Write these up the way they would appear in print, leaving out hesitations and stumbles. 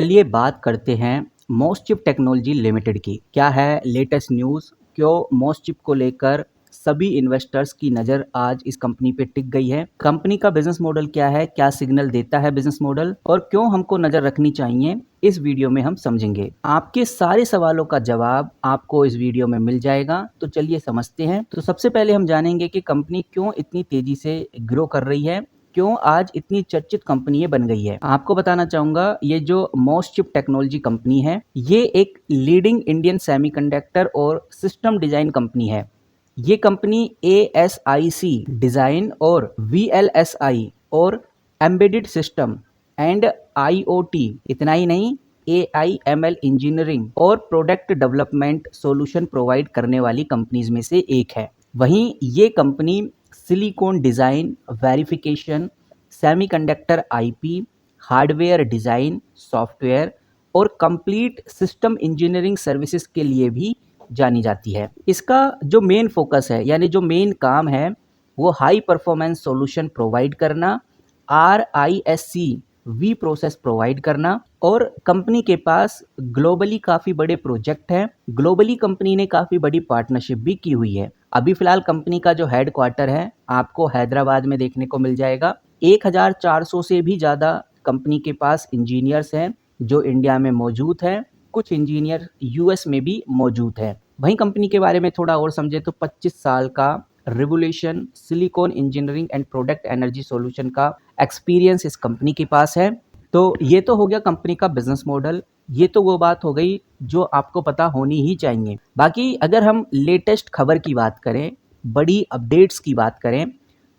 चलिए बात करते हैं मोस्टचिप टेक्नोलॉजी लिमिटेड की। क्या है लेटेस्ट न्यूज़? क्यों मोस्टचिप को लेकर सभी इन्वेस्टर्स की नज़र आज इस कंपनी पे टिक गई है? कंपनी का बिजनेस मॉडल क्या है? क्या सिग्नल देता है बिजनेस मॉडल? और क्यों हमको नज़र रखनी चाहिए? इस वीडियो में हम समझेंगे। आपके सारे सवालों का जवाब आपको इस वीडियो में मिल जाएगा। तो चलिए समझते हैं। तो सबसे पहले हम जानेंगे कि कंपनी क्यों इतनी तेजी से ग्रो कर रही है, क्यों आज इतनी चर्चित कंपनी ये बन गई है। आपको बताना चाहूंगा, ये जो मोस्टचिप टेक्नोलॉजी कंपनी है, ये एक लीडिंग इंडियन सेमीकंडक्टर और सिस्टम डिजाइन कंपनी है। ये कंपनी ASIC डिजाइन और VLSI और एम्बेडेड सिस्टम एंड IoT, इतना ही नहीं, AIML इंजीनियरिंग और प्रोडक्ट डेवलपमेंट सॉल्यूशन प्रोवाइड करने वाली कंपनीज में से एक है। वहीं ये company silicon design, verification, semiconductor IP, hardware design, software और कंप्लीट सिस्टम इंजीनियरिंग सर्विसेज के लिए भी जानी जाती है। इसका जो मेन फोकस है, यानी जो मेन काम है, वो हाई परफॉर्मेंस सॉल्यूशन प्रोवाइड करना, RISC वी प्रोसेस प्रोवाइड करना, और कंपनी के पास ग्लोबली काफ़ी बड़े प्रोजेक्ट हैं। ग्लोबली कंपनी ने काफ़ी बड़ी पार्टनरशिप भी की हुई है। अभी फ़िलहाल कंपनी का जो हेडक्वार्टर है आपको हैदराबाद में देखने को मिल जाएगा। 1400 से भी ज़्यादा कंपनी के पास इंजीनियर्स हैं जो इंडिया में मौजूद हैं। कुछ इंजीनियर US में भी मौजूद हैं। वहीं कंपनी के बारे में थोड़ा और समझे तो 25 साल का revolution silicon engineering and product energy solution का एक्सपीरियंस इस कंपनी के पास है। तो ये तो हो गया कंपनी का बिजनेस मॉडल। ये तो वो बात हो गई जो आपको पता होनी ही चाहिए। बाकी अगर हम लेटेस्ट खबर की बात करें, बड़ी अपडेट्स की बात करें,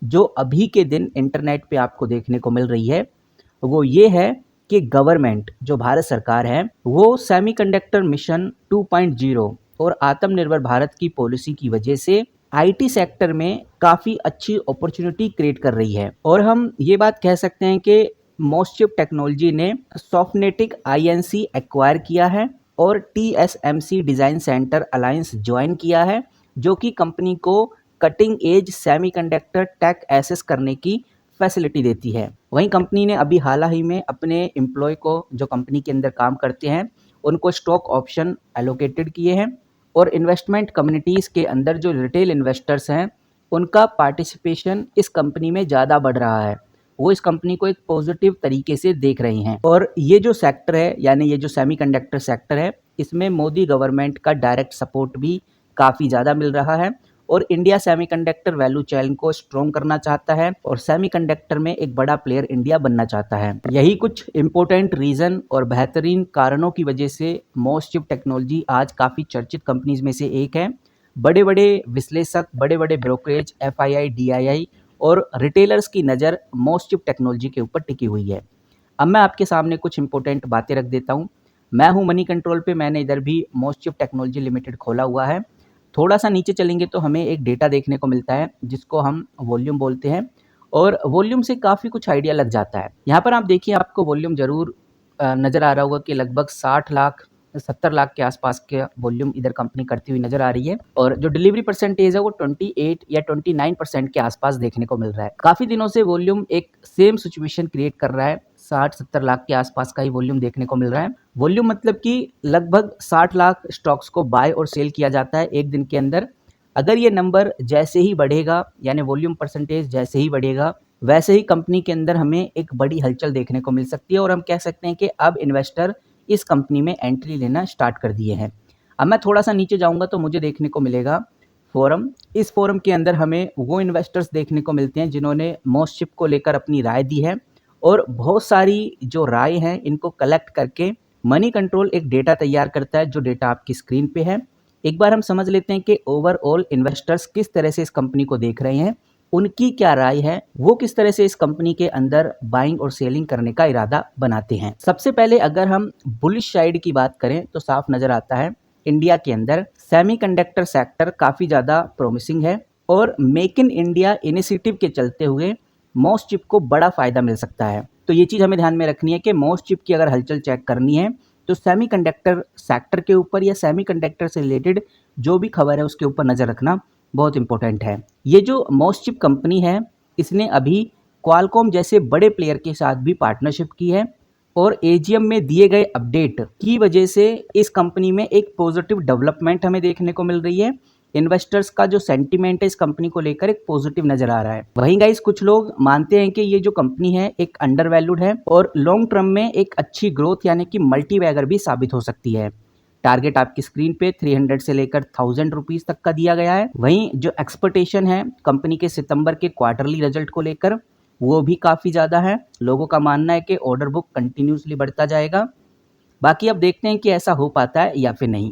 जो अभी के दिन इंटरनेट पे आपको देखने को मिल रही है, वो ये है कि गवर्नमेंट, जो भारत सरकार है, वो सेमीकंडक्टर मिशन 2.0 और आत्मनिर्भर भारत की पॉलिसी की वजह से IT सेक्टर में काफ़ी अच्छी अपॉर्चुनिटी क्रिएट कर रही है। और हम ये बात कह सकते हैं कि मोस्टचिप टेक्नोलॉजी ने सॉफ्टनेटिक INC एक्वायर किया है और TSMC design centre alliance join किया है, जो कि कंपनी को cutting edge semiconductor tech access करने की फैसिलिटी देती है। वहीं कंपनी ने अभी हाल ही में अपने एम्प्लॉय को, जो कंपनी के अंदर काम करते हैं, उनको स्टॉक ऑप्शन एलोकेटेड किए हैं। और इन्वेस्टमेंट कम्युनिटीज़ के अंदर जो रिटेल इन्वेस्टर्स हैं, उनका पार्टिसिपेशन इस कंपनी में ज़्यादा बढ़ रहा है। वो इस कंपनी को एक पॉजिटिव तरीके से देख रहे हैं। और ये जो सेक्टर है, यानी ये जो सेमीकंडक्टर सेक्टर है, इसमें मोदी गवर्नमेंट का डायरेक्ट सपोर्ट भी काफ़ी ज़्यादा मिल रहा है। और इंडिया सेमीकंडक्टर वैल्यू चेन को स्ट्रॉन्ग करना चाहता है और सेमीकंडक्टर में एक बड़ा प्लेयर इंडिया बनना चाहता है। यही कुछ इंपॉर्टेंट रीजन और बेहतरीन कारणों की वजह से मोस्टचिप टेक्नोलॉजी आज काफ़ी चर्चित कंपनीज में से एक है। बड़े बड़े विश्लेषक, बड़े बड़े ब्रोकरेज, FII, DII और रिटेलर्स की नज़र मोस्टचिप टेक्नोलॉजी के ऊपर टिकी हुई है। अब मैं आपके सामने कुछ इंपॉर्टेंट बातें रख देता हूँ। मैं हूँ मनी कंट्रोल पे, मैंने इधर भी मोस्टचिप टेक्नोलॉजी लिमिटेड खोला हुआ है। थोड़ा सा नीचे चलेंगे तो हमें एक डेटा देखने को मिलता है जिसको हम वॉल्यूम बोलते हैं, और वॉल्यूम से काफ़ी कुछ आइडिया लग जाता है। यहाँ पर आप देखिए, आपको वॉल्यूम ज़रूर नज़र आ रहा होगा कि लगभग 60 लाख 70 लाख के आसपास के वॉल्यूम इधर कंपनी करती हुई नज़र आ रही है। और जो डिलीवरी परसेंटेज है वो 28 या 29% के आसपास देखने को मिल रहा है। काफ़ी दिनों से वॉल्यूम एक सेम सिचुएशन क्रिएट कर रहा है। 60-70 लाख के आसपास का ही वॉल्यूम देखने को मिल रहा है। वॉल्यूम मतलब कि लगभग 60 लाख स्टॉक्स को बाय और सेल किया जाता है एक दिन के अंदर। अगर ये नंबर जैसे ही बढ़ेगा, यानी वॉल्यूम परसेंटेज जैसे ही बढ़ेगा, वैसे ही कंपनी के अंदर हमें एक बड़ी हलचल देखने को मिल सकती है और हम कह सकते हैं कि अब इन्वेस्टर इस कंपनी में एंट्री लेना स्टार्ट कर दिए हैं। अब मैं थोड़ा सा नीचे जाऊंगा तो मुझे देखने को मिलेगा फोरम। इस फोरम के अंदर हमें वो इन्वेस्टर्स देखने को मिलते हैं जिन्होंने मोस्टचिप को लेकर अपनी राय दी है, और बहुत सारी जो राय हैं इनको कलेक्ट करके मनी कंट्रोल एक डेटा तैयार करता है, जो डेटा आपकी स्क्रीन पे है। एक बार हम समझ लेते हैं कि ओवरऑल इन्वेस्टर्स किस तरह से इस कंपनी को देख रहे हैं, उनकी क्या राय है, वो किस तरह से इस कंपनी के अंदर बाइंग और सेलिंग करने का इरादा बनाते हैं। सबसे पहले अगर हम बुलिश साइड की बात करें तो साफ नजर आता है इंडिया के अंदर सेमीकंडक्टर सेक्टर काफी ज्यादा प्रॉमिसिंग है, और मेक इन इंडिया इनिशिएटिव के चलते हुए मोस्टचिप को बड़ा फायदा मिल सकता है। तो ये चीज हमें ध्यान में रखनी है कि मोस्टचिप की अगर हलचल चेक करनी है तो सेमीकंडक्टर सेक्टर के ऊपर या सेमीकंडक्टर से रिलेटेड जो भी खबर है उसके ऊपर नजर रखना बहुत इंपॉर्टेंट है। ये जो मोस्टचिप कंपनी है, इसने अभी क्वालकॉम जैसे बड़े प्लेयर के साथ भी पार्टनरशिप की है। और एजीएम में दिए गए अपडेट की वजह से इस कंपनी में एक पॉजिटिव डेवलपमेंट हमें देखने को मिल रही है। इन्वेस्टर्स का जो सेंटीमेंट है इस कंपनी को लेकर एक पॉजिटिव नजर आ रहा है। वहीं गाइस कुछ लोग मानते हैं कि ये जो कंपनी है एक अंडर वैल्यूड है और लॉन्ग टर्म में एक अच्छी ग्रोथ यानी कि मल्टी बैगर भी साबित हो सकती है। टारगेट आपकी स्क्रीन पे 300 से लेकर 1000 रुपीज तक का दिया गया है। वहीं जो एक्सपेक्टेशन है कंपनी के सितंबर के क्वार्टरली रिजल्ट को लेकर वो भी काफ़ी ज़्यादा है। लोगों का मानना है कि ऑर्डर बुक कंटिन्यूसली बढ़ता जाएगा। बाकी अब देखते हैं कि ऐसा हो पाता है या फिर नहीं।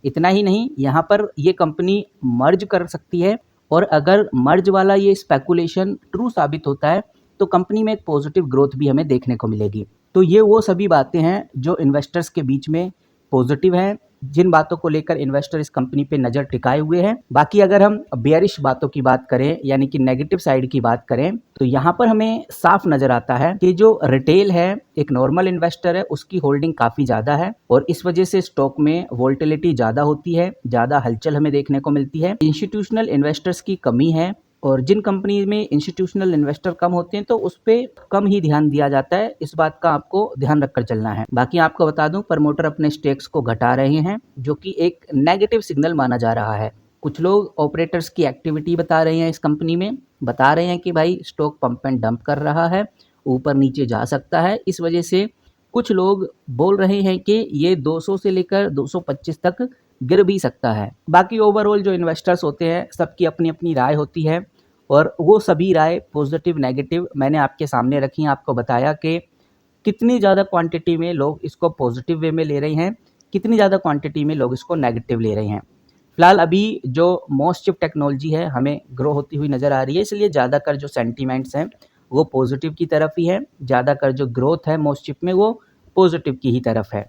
इतना ही नहीं, यहाँ पर ये कंपनी मर्ज कर सकती है और अगर मर्ज वाला ये स्पेकुलेशन ट्रू साबित होता है तो कंपनी में एक पॉजिटिव ग्रोथ भी हमें देखने को मिलेगी। तो ये वो सभी बातें हैं जो इन्वेस्टर्स के बीच में पॉजिटिव हैं, जिन बातों को लेकर इन्वेस्टर इस कंपनी पे नज़र टिकाए हुए हैं। बाकी अगर हम बेयरिश बातों की बात करें यानी कि नेगेटिव साइड की बात करें तो यहाँ पर हमें साफ नज़र आता है कि जो रिटेल है, एक नॉर्मल इन्वेस्टर है, उसकी होल्डिंग काफ़ी ज़्यादा है और इस वजह से स्टॉक में वोल्टिलिटी ज़्यादा होती है, ज़्यादा हलचल हमें देखने को मिलती है। इंस्टीट्यूशनल इन्वेस्टर्स की कमी है और जिन कंपनी में इंस्टीट्यूशनल इन्वेस्टर कम होते हैं तो उस पर कम ही ध्यान दिया जाता है। इस बात का आपको ध्यान रखकर चलना है। बाकी आपको बता दूं, प्रमोटर अपने स्टेक्स को घटा रहे हैं जो कि एक नेगेटिव सिग्नल माना जा रहा है। कुछ लोग ऑपरेटर्स की एक्टिविटी बता रहे हैं, इस कंपनी में बता रहे हैं कि भाई स्टॉक पंप एंड डंप कर रहा है, ऊपर नीचे जा सकता है। इस वजह से कुछ लोग बोल रहे हैं कि ये 200 से लेकर 225 तक गिर भी सकता है। बाकी ओवरऑल जो इन्वेस्टर्स होते हैं सबकी अपनी अपनी राय होती है और वो सभी राय पॉजिटिव नेगेटिव मैंने आपके सामने रखी हैं। आपको बताया कि कितनी ज़्यादा क्वांटिटी में लोग इसको पॉजिटिव वे में ले रहे हैं, कितनी ज़्यादा क्वांटिटी में लोग इसको नेगेटिव ले रहे हैं। फिलहाल अभी जो मोस्ट चिप टेक्नोलॉजी है हमें ग्रो होती हुई नज़र आ रही है, इसलिए ज़्यादातर जो सेंटीमेंट्स हैं वो पॉजिटिव की तरफ ही है। ज़्यादातर जो ग्रोथ है मोस्ट चिप में वो पॉजिटिव की ही तरफ है।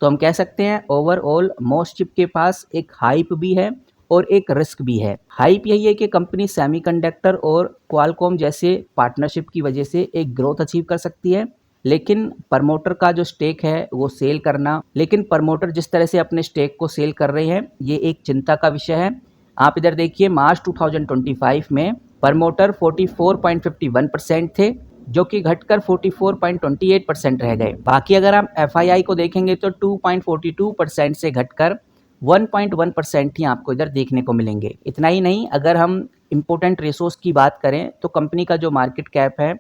तो हम कह सकते हैं ओवरऑल मोस्ट चिप के पास एक हाइप भी है और एक रिस्क भी है। हाइप यही है कि कंपनी सेमीकंडक्टर और क्वालकॉम जैसे पार्टनरशिप की वजह से एक ग्रोथ अचीव कर सकती है, लेकिन प्रमोटर का जो स्टेक है वो सेल करना, लेकिन प्रमोटर जिस तरह से अपने स्टेक को सेल कर रहे हैं ये एक चिंता का विषय है। आप इधर देखिए, मार्च 2025 में प्रमोटर 44.51% थे जो कि घटकर 44.28% रह गए। बाकी अगर हम एफआईआई को देखेंगे तो 2.42% से घटकर 1.1% ही आपको इधर देखने को मिलेंगे। इतना ही नहीं, अगर हम इम्पोर्टेंट रेसोर्स की बात करें तो कंपनी का जो मार्केट कैप है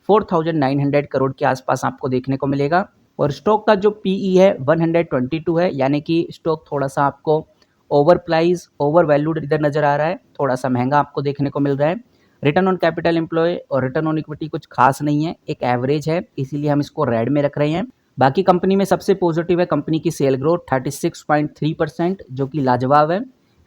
4900 करोड़ के आसपास आपको देखने को मिलेगा और स्टॉक का जो पीई है 122 है, यानी कि स्टॉक थोड़ा सा आपको ओवर प्राइस ओवर वैल्यूड इधर नज़र आ रहा है, थोड़ा सा महंगा आपको देखने को मिल रहा है। रिटर्न ऑन कैपिटल एम्प्लॉय और रिटर्न ऑन इक्विटी कुछ खास नहीं है, एक एवरेज है, इसीलिए हम इसको रेड में रख रहे हैं। बाकी कंपनी में सबसे पॉजिटिव है कंपनी की सेल ग्रोथ 36.3% जो कि लाजवाब है।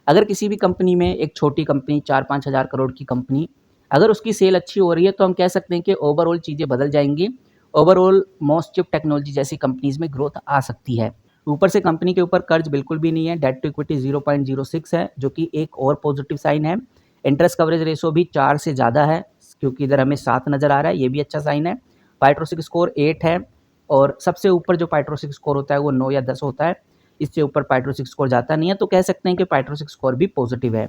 अगर किसी भी कंपनी में एक छोटी कंपनी 4-5 हज़ार करोड़ की कंपनी अगर उसकी सेल अच्छी हो रही है तो हम कह सकते हैं कि ओवरऑल चीज़ें बदल जाएंगी। ओवरऑल मोस्ट चिप टेक्नोलॉजी जैसी कंपनीज में ग्रोथ आ सकती है। ऊपर से कंपनी के ऊपर कर्ज बिल्कुल भी नहीं है, डेट टू इक्विटी 0.06 है जो कि एक और पॉजिटिव साइन है। इंटरेस्ट कवरेज रेशो भी 4 से ज़्यादा है क्योंकि इधर हमें 7 नज़र आ रहा है, ये भी अच्छा साइन है। पाइट्रोसिक स्कोर 8 है और सबसे ऊपर जो पाइट्रोसिक स्कोर होता है वो 9 या 10 होता है, इससे ऊपर पाइट्रोसिक स्कोर जाता नहीं है, तो कह सकते हैं कि पाइट्रोसिक स्कोर भी पॉजिटिव है।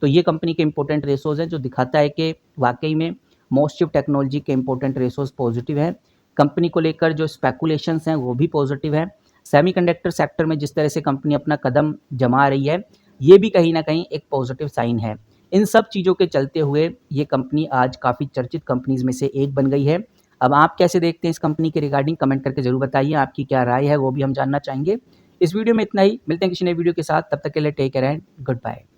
तो ये कंपनी के इंपॉर्टेंट रेशोज हैं जो दिखाता है कि वाकई में मोस्ट चिप टेक्नोलॉजी के इंपॉर्टेंट रेशोज पॉजिटिव है। कंपनी को लेकर जो स्पेकुलेशंस हैं वो भी पॉजिटिव है। सेमीकंडक्टर सेक्टर में जिस तरह से कंपनी अपना कदम जमा रही है ये भी कहीं ना कहीं एक पॉजिटिव साइन है। इन सब चीज़ों के चलते हुए ये कंपनी आज काफ़ी चर्चित कंपनीज में से एक बन गई है। अब आप कैसे देखते हैं इस कंपनी के रिगार्डिंग, कमेंट करके जरूर बताइए, आपकी क्या राय है वो भी हम जानना चाहेंगे। इस वीडियो में इतना ही, मिलते हैं किसी नए वीडियो के साथ, तब तक के लिए take care and good bye.